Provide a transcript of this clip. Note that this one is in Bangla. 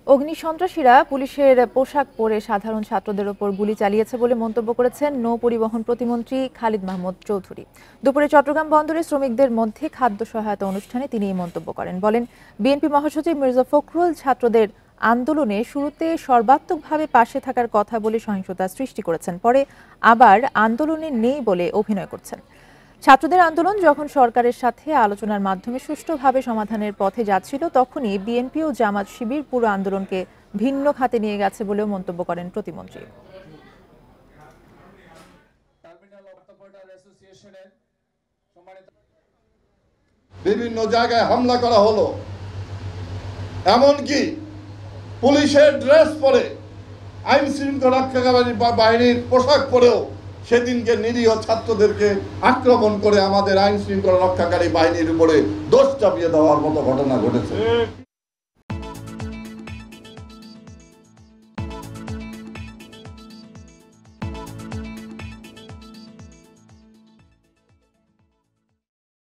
অগ্নিসন্ত্রাসীরা পুলিশের পোশাক পরে সাধারণ ছাত্রদের ওপর গুলি চালিয়েছে বলে মন্তব্য করেছেন নৌ পরিবহন প্রতিমন্ত্রী খালিদ মাহমুদ চৌধুরী। দুপুরে চট্টগ্রাম বন্দরে শ্রমিকদের মধ্যে খাদ্য সহায়তা অনুষ্ঠানে তিনি এই মন্তব্য করেন। বলেন, বিএনপি মহাসচিব মির্জা ফখরুল ছাত্রদের আন্দোলনে শুরুতে সর্বাত্মকভাবে পাশে থাকার কথা বলে সহিংসতা সৃষ্টি করেছেন, পরে আবার আন্দোলনে নেই বলে অভিনয় করছেন। ছাত্রদের আন্দোলন যখন সরকারের সাথে আলোচনার মাধ্যমে সুষ্ঠুভাবে সমাধানের পথে যাচ্ছিল, তখনই বিএনপি ও জামাত শিবির পুরো আন্দোলনকে ভিন্ন খাতে নিয়ে গেছে বলেও মন্তব্য করেন প্রতিমন্ত্রী। বিভিন্ন জায়গায় হামলা করা হলো, এমনকি পুলিশের ড্রেস পরে আইন শৃঙ্খলা রক্ষাকারী বাহিনীর পোশাক পরেও সেদিনকে নিরীহ ছাত্রদেরকে আক্রমণ করে আমাদের আইন শৃঙ্খলা রক্ষাকারী বাহিনীর উপরে দোষ চাপিয়ে দেওয়ার মতো ঘটনা ঘটেছে।